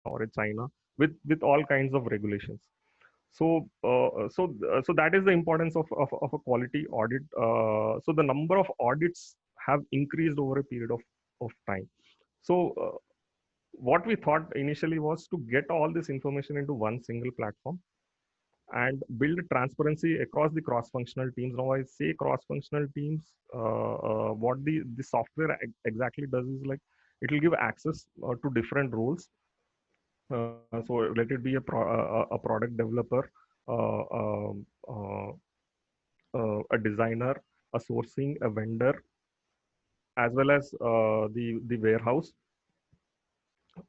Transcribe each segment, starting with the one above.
or a China with all kinds of regulations. So that is the importance of a quality audit. So the number of audits have increased over a period of time. So what we thought initially was to get all this information into one single platform and build transparency across the cross-functional teams. Now, I say cross-functional teams. What the software exactly does is like it will give access to different roles. So let it be a product developer, uh, um, uh, a designer, a sourcing, a vendor, as well as the warehouse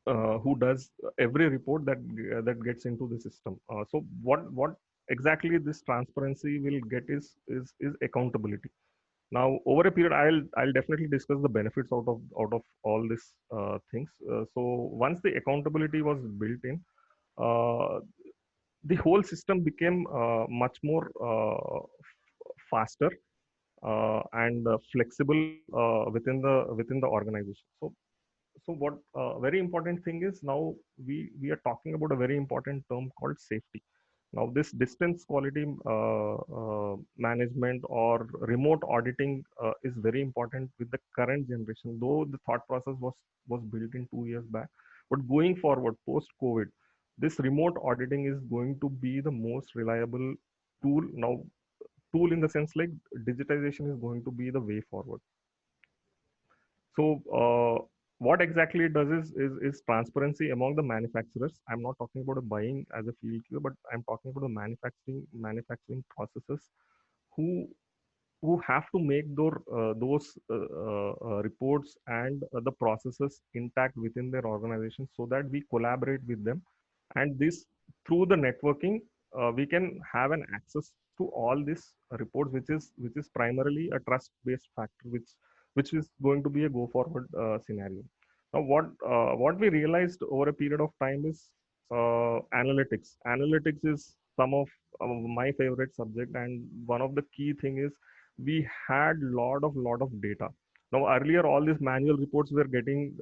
who does every report that gets into the system. So what exactly this transparency will get is accountability. Now, over a period, I'll definitely discuss the benefits out of all these things. So once the accountability was built in, uh, the whole system became much more faster and flexible within the organization. So what very important thing is now we are talking about a very important term called safety. Now this distance quality management or remote auditing is very important with the current generation, though the thought process was built in 2 years back. But going forward, post COVID, this remote auditing is going to be the most reliable tool now. Tool in the sense like digitization is going to be the way forward. So what exactly it does is transparency among the manufacturers. I'm not talking about a buying as a field here, but I'm talking about the manufacturing processes who who have to make those reports and the processes intact within their organization so that we collaborate with them, and this through the networking we can have an access to all these reports, which is primarily a trust based factor, which is going to be a go forward scenario. Now what we realized over a period of time is analytics is some of my favorite subject, and one of the key thing is we had lot of data. Now earlier all these manual reports were getting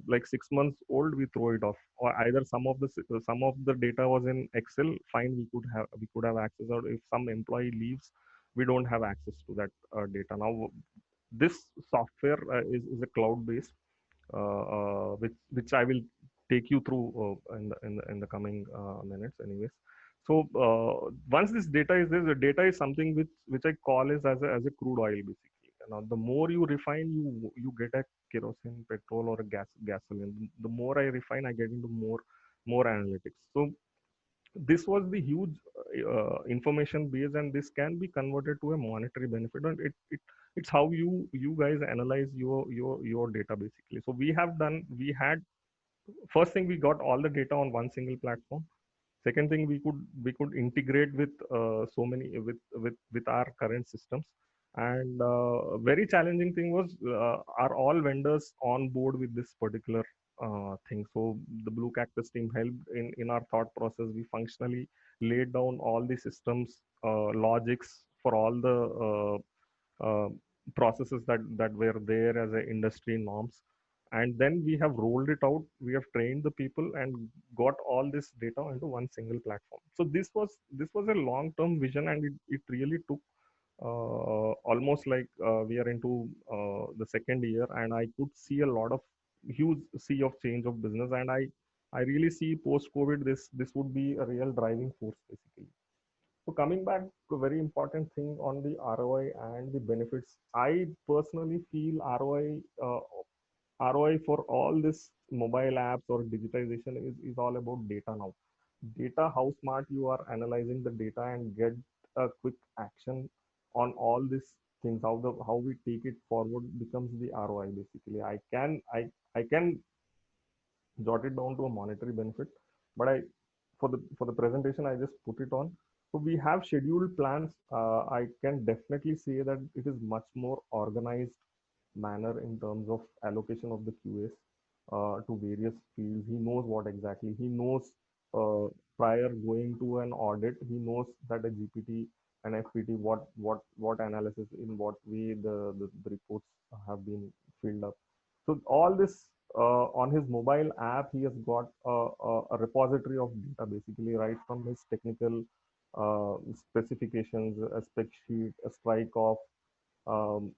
like 6 months old, we throw it off, or either some of the data was in Excel, fine, we could have access, or if some employee leaves, we don't have access to that data. Now this software is a cloud based, which I will take you through in the coming minutes, anyways. So once this data is there, the data is something which I call is as a crude oil basically. Now, the more you refine, you get a kerosene, petrol, or a gasoline. The more I refine, I get into more analytics. So this was the huge information base, and this can be converted to a monetary benefit, and it's how you guys analyze your data basically. So we had first thing, we got all the data on one single platform. Second thing, we could integrate with so many with our current systems. And very challenging thing was, are all vendors on board with this particular thing? So the Blue Cactus team helped in our thought process. We functionally laid down all the systems logics for all the processes that were there as a industry norms, and then we have rolled it out. We have trained the people and got all this data into one single platform. So this was a long term vision, and it really took almost like we are into the second year, and I could see a lot of huge sea of change of business. And I really see post COVID this would be a real driving force basically. So coming back to a very important thing on the ROI and the benefits, I personally feel ROI for all this mobile apps or digitization is all about data now. Data, how smart you are analyzing the data and get a quick action on all these things, how we take it forward becomes the ROI basically. I can jot it down to a monetary benefit, but I for the presentation I just put it on. So we have scheduled plans. I can definitely say that it is much more organized manner in terms of allocation of the QAs to various fields. He knows what exactly he knows prior going to an audit. He knows that a GPT and FPT what analysis in what way the reports have been filled up. So all this on his mobile app, he has got a repository of data, basically, right from his technical specifications, a spec sheet, a strike off, um,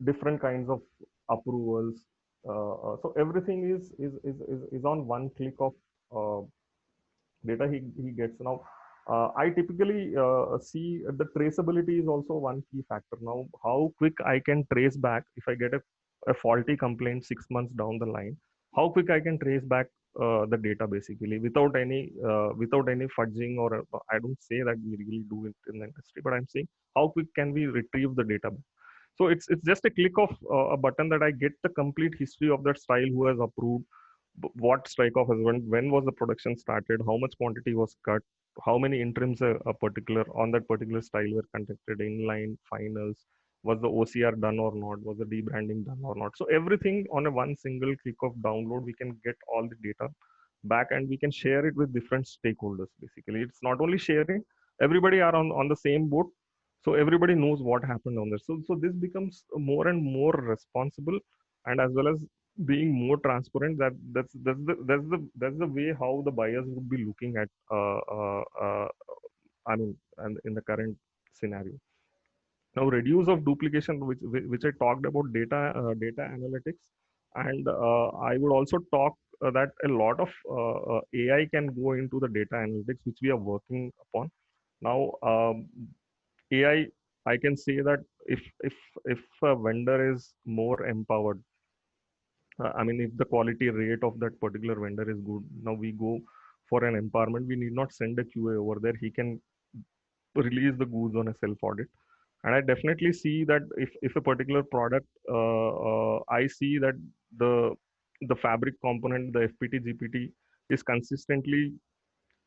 different kinds of approvals. So everything is on one click of uh, data he gets. Now, I typically see the traceability is also one key factor. Now, how quick I can trace back if I get a faulty complaint 6 months down the line, how quick I can trace back the data basically without any fudging, or I don't say that we really do it in the industry, but I'm saying how quick can we retrieve the data back. So it's just a click of a button that I get the complete history of that style, who has approved, what strike off has went, when was the production started, how much quantity was cut, how many interims a particular on that particular style were conducted, inline, finals, was the OCR done or not, was the debranding done or not. So everything on a one single click of download, we can get all the data back and we can share it with different stakeholders. Basically, it's not only sharing, everybody are on the same boat, so everybody knows what happened on this. So this becomes more and more responsible, and as well as being more transparent. That's the way how the buyers would be looking at I mean, and in the current scenario. Now, reduce of duplication, which I talked about, data analytics, and I would also talk that a lot of AI can go into the data analytics, which we are working upon now. AI, I can say that if a vendor is more empowered, I mean, if the quality rate of that particular vendor is good, now we go for an empowerment. We need not send a QA over there. He can release the goods on a self audit. And I definitely see that if a particular product, I see that the the fabric component, the FPT GPT, is consistently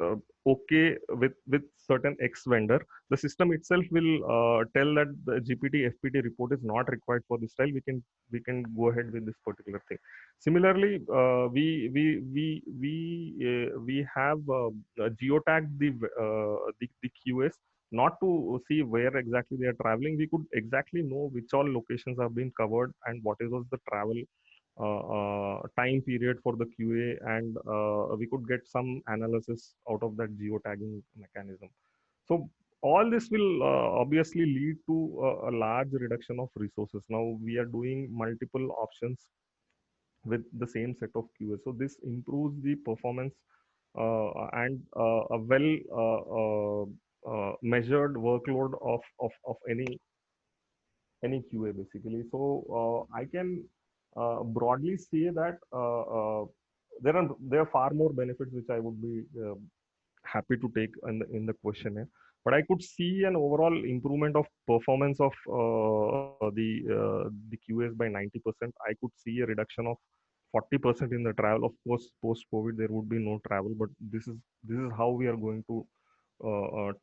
uh, okay with certain X vendor, the system itself will tell that the GPT FPT report is not required for this style. We can go ahead with this particular thing. Similarly, we have geotagged the QS, not to see where exactly they are traveling. We could exactly know which all locations have been covered and what is was the travel time period for the QA, and we could get some analysis out of that geotagging mechanism. So all this will obviously lead to a large reduction of resources. Now we are doing multiple options with the same set of QA. So this improves the performance and a well measured workload of any QA basically. So I can broadly say that there are far more benefits which I would be happy to take in the questionnaire. But I could see an overall improvement of performance of the QAs by 90%. I could see a reduction of 40% in the travel. Of course, post COVID there would be no travel, but this is how we are going to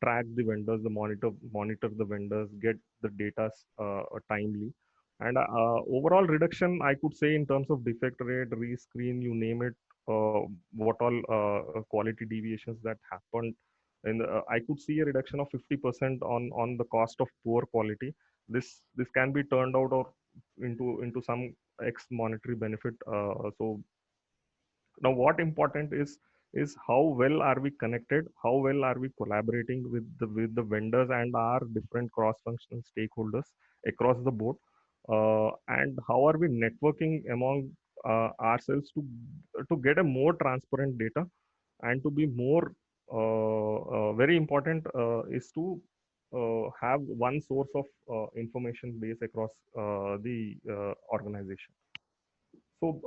track the vendors, the monitor the vendors, get the data timely, and overall reduction, I could say, in terms of defect rate, rescreen, you name it, what all quality deviations that happened, and I could see a reduction of 50% on the cost of poor quality. This can be turned out or into some X monetary benefit. So now what important is how well are we connected, how well are we collaborating with the vendors and our different cross functional stakeholders across the board, and how are we networking among ourselves to get a more transparent data, and to be more very important is to have one source of information base across the organization. So,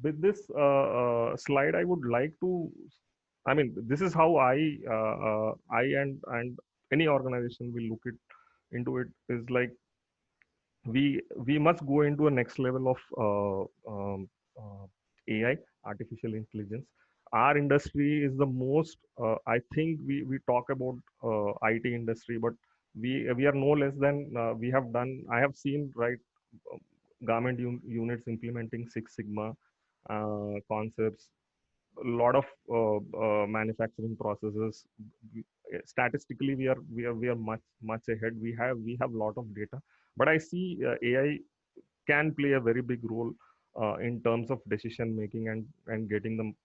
with this slide, I would like to, I mean, this is how I and any organization will look it into it, is like we must go into a next level of AI, artificial intelligence. Our industry is the most, I think we talk about IT industry, but we are no less than, we have done, I have seen, right, garment units implementing Six Sigma concepts, a lot of manufacturing processes. Statistically, we are much ahead. We have a lot of data, but I see AI can play a very big role in terms of decision making and getting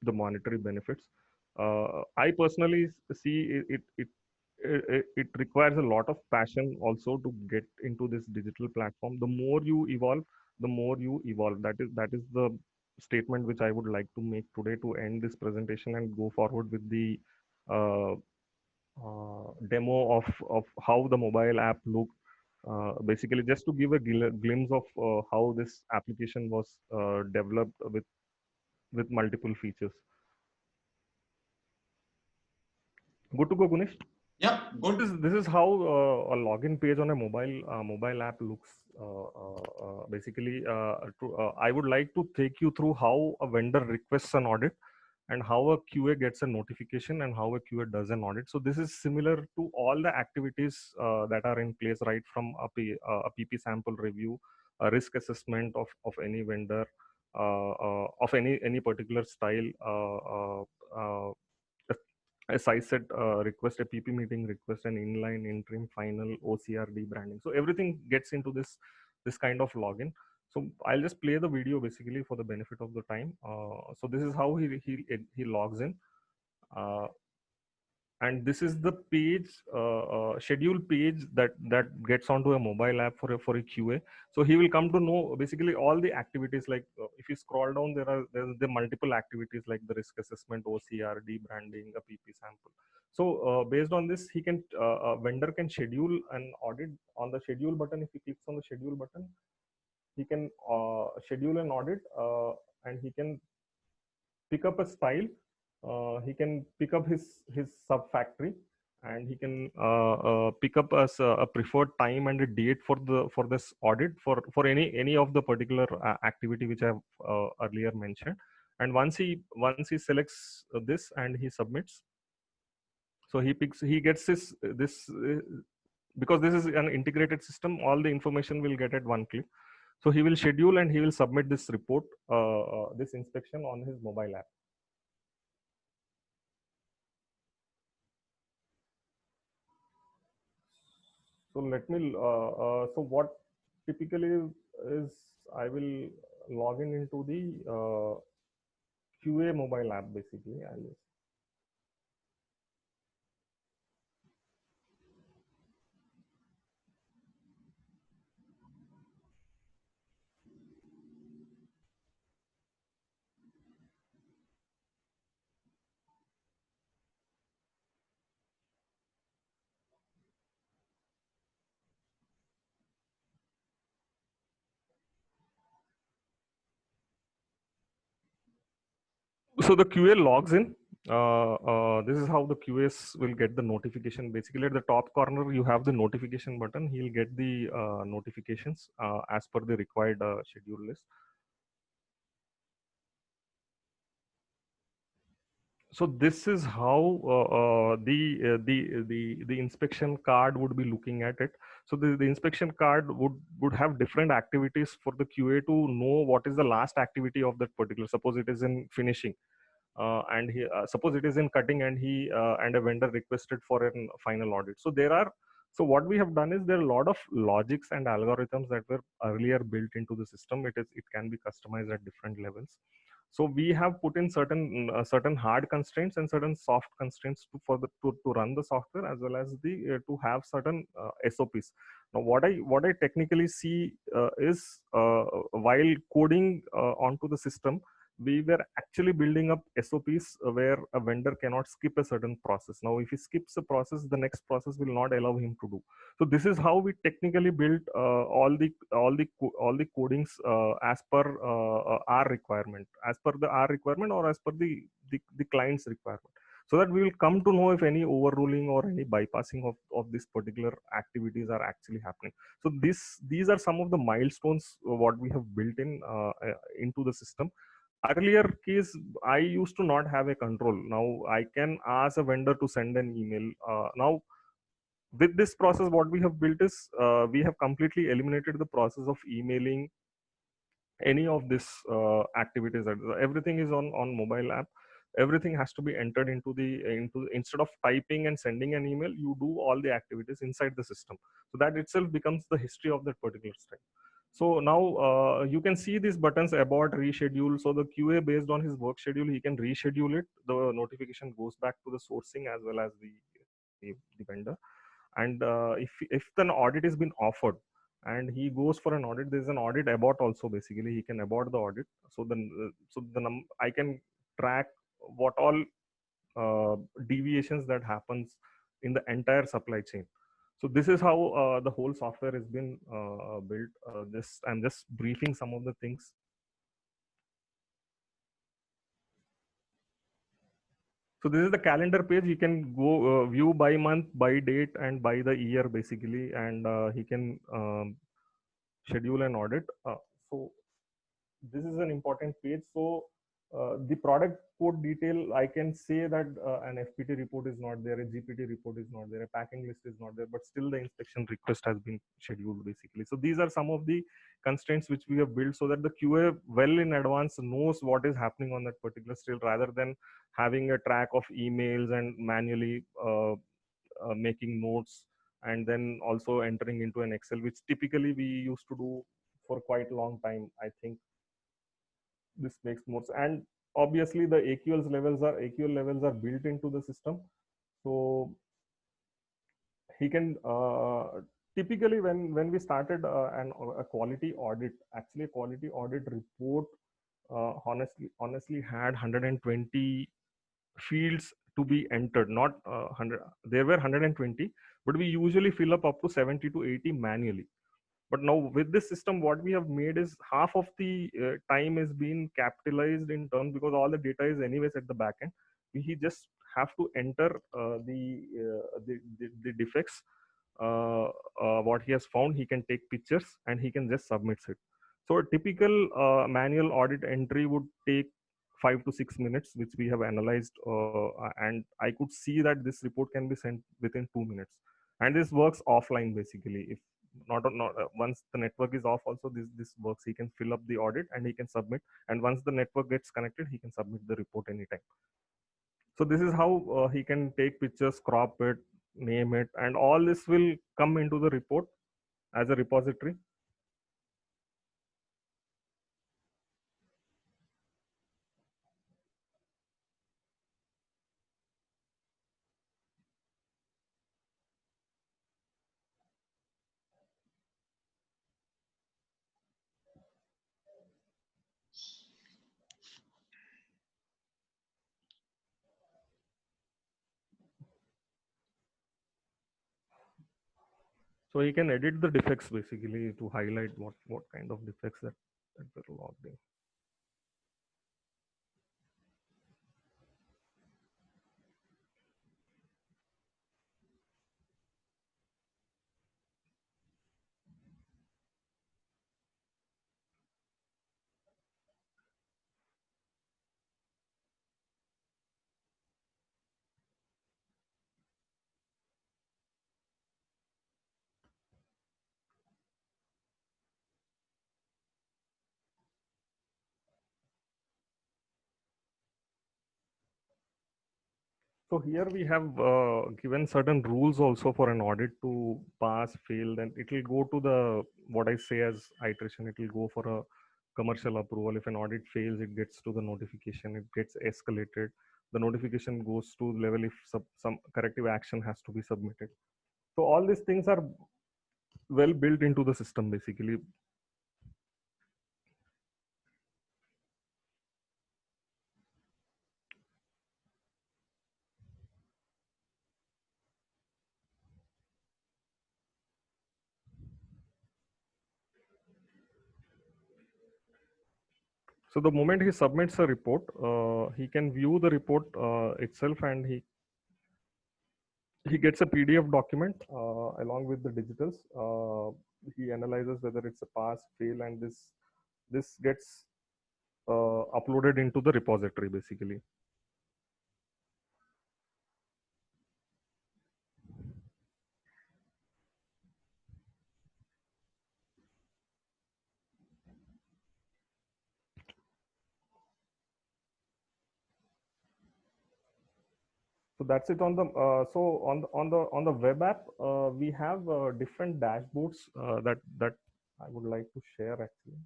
the monetary benefits. I personally see it requires a lot of passion also to get into this digital platform. The more you evolve, the more you evolve. That is the statement which I would like to make today to end this presentation and go forward with the uh, demo of how the mobile app looked. Basically, just to give a glimpse of how this application was developed with multiple features. Good to go, Gunesh. Yeah, good. This is how a login page on a mobile app looks. Basically, I would like to take you through how a vendor requests an audit and how a QA gets a notification and how a QA does an audit. So this is similar to all the activities that are in place, right from a PP sample review, a risk assessment of any vendor, of any particular style. As I said, request a PP meeting, request an inline, interim, final, OCR, debranding. So everything gets into this kind of login. So I'll just play the video basically for the benefit of the time. So this is how he logs in. Uh, and this is the page schedule page that gets onto a mobile app for a QA. So he will come to know basically all the activities. Like if you scroll down, there's the multiple activities like the risk assessment, OCR, debranding, a PP sample. So based on this, he can vendor can schedule an audit. On the schedule button, if he clicks on the schedule button, he can schedule an audit, and he can pick up a style. He can pick up his sub factory, and he can pick up as a preferred time and a date for this audit for any of the particular activity which I have earlier mentioned. And once he selects this and he submits, so he gets this because this is an integrated system, all the information will get at one click. So he will schedule and he will submit this report, this inspection on his mobile app. So let me, so what typically is, I will log in into the QA mobile app basically. So the QA logs in. This is how the QAs will get the notification. Basically, at the top corner, you have the notification button. He'll get the notifications as per the required schedule list. So this is how the inspection card would be looking at it. So the inspection card would have different activities for the QA to know what is the last activity of that particular. Suppose it is in finishing, and he suppose it is in cutting, and he and a vendor requested for a final audit. So there are, so what we have done is there are a lot of logics and algorithms that were earlier built into the system. It can be customized at different levels. So we have put in certain hard constraints and certain soft constraints to run the software, as well as the to have certain SOPs. Now what I technically see is while coding onto the system, we were actually building up SOPs where a vendor cannot skip a certain process. Now, if he skips a process, the next process will not allow him to do. So this is how we technically built all the codings as per our requirement, as per the our requirement, or as per the client's requirement, so that we will come to know if any overruling or any bypassing of this particular activities are actually happening. So these are some of the milestones what we have built in into the system. Earlier case, I used to not have a control. Now I can ask a vendor to send an email. Now with this process, what we have built is we have completely eliminated the process of emailing any of this activities. Everything is on mobile app. Everything has to be entered into instead of typing and sending an email, you do all the activities inside the system. So that itself becomes the history of that particular step. So now you can see these buttons abort, reschedule. So the QA, based on his work schedule, he can reschedule it. The notification goes back to the sourcing as well as the vendor. And if an audit is been offered and he goes for an audit, there's an audit abort also. Basically, he can abort the audit. So then, I can track what all deviations that happens in the entire supply chain. So this is how the whole software has been built. I'm just briefing some of the things. So this is the calendar page. You can go view by month, by date, and by the year basically, and he can schedule an audit. So this is an important page. So the product code detail, I can say that an FPT report is not there, a GPT report is not there, a packing list is not there, but still the inspection request has been scheduled basically. So these are some of the constraints which we have built so that the QA well in advance knows what is happening on that particular still, rather than having a track of emails and manually making notes and then also entering into an Excel, which typically we used to do for quite a long time. I think this makes more sense. And obviously the AQL levels are built into the system. So he can typically when we started a quality audit, actually a quality audit report honestly had 120 fields to be entered, not 100. There were 120, but we usually fill up to 70 to 80 manually. But now with this system, what we have made is half of the time is being capitalized in terms, because all the data is anyways at the back end. He just have to enter the defects, what he has found. He can take pictures and he can just submit it. So a typical manual audit entry would take 5 to 6 minutes, which we have analyzed, and I could see that this report can be sent within 2 minutes. And this works offline basically. If not once the network is off, also this works. He can fill up the audit and he can submit. And once the network gets connected, he can submit the report anytime. So this is how he can take pictures, crop it, name it, and all this will come into the report as a repository. So he can edit the defects basically to highlight what kind of defects that were logged in. So here we have given certain rules also for an audit to pass, fail. Then it will go to the, what I say as iteration. It will go for a commercial approval. If an audit fails, it gets to the notification. It gets escalated. The notification goes to level if some corrective action has to be submitted. So all these things are well built into the system basically. So the moment he submits a report, he can view the report itself, and he gets a PDF document along with the digitals. He analyzes whether it's a pass, fail, and this gets uploaded into the repository basically. So that's it on the so on the web app. We have different dashboards that I would like to share actually.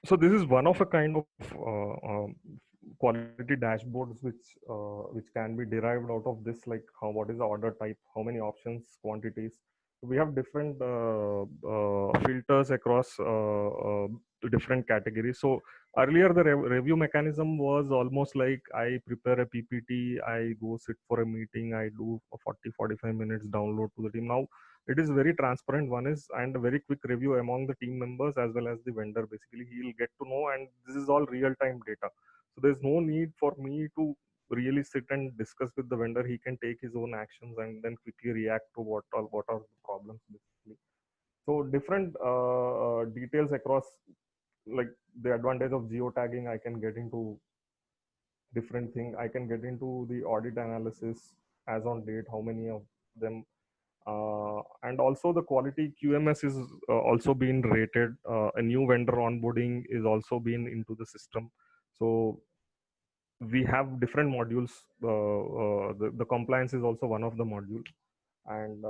So this is one of a kind of quality dashboards which can be derived out of this, like how what is the order type, how many options, quantities. We have different filters across different categories. So earlier the review mechanism was almost like I prepare a PPT, I go sit for a meeting, I do a 40-45 minutes download to the team. Now it is very transparent, one is, and a very quick review among the team members as well as the vendor. Basically he'll get to know, and this is all real time data, so there's no need for me to really sit and discuss with the vendor. He can take his own actions and then quickly react to what are the problems basically. So different details across, like the advantage of geotagging, I can get into different thing. I can get into the audit analysis as on date, how many of them, and also the quality QMS is also being rated. A new vendor onboarding is also being into the system. So we have different modules. The compliance is also one of the modules, and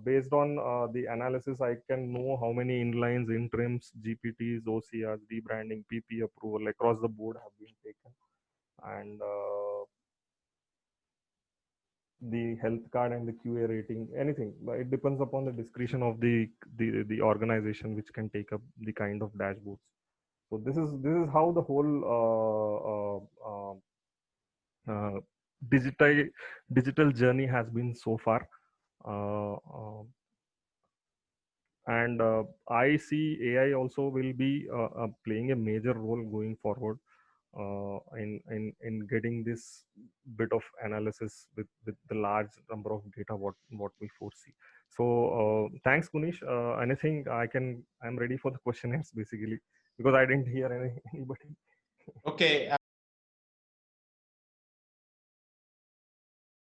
based on the analysis, I can know how many inlines, interims, GPTs, OCRs, rebranding, PP approval across the board have been taken, and the health card and the QA rating, anything. But it depends upon the discretion of the organization, which can take up the kind of dashboards. So this is how the whole uh, digital digital journey has been so far. Uh, uh, and I see AI also will be playing a major role going forward in getting this bit of analysis with the large number of data what we foresee. So thanks, Kunish. Anything I'm ready for the questionnaires basically, because I didn't hear anybody. Okay.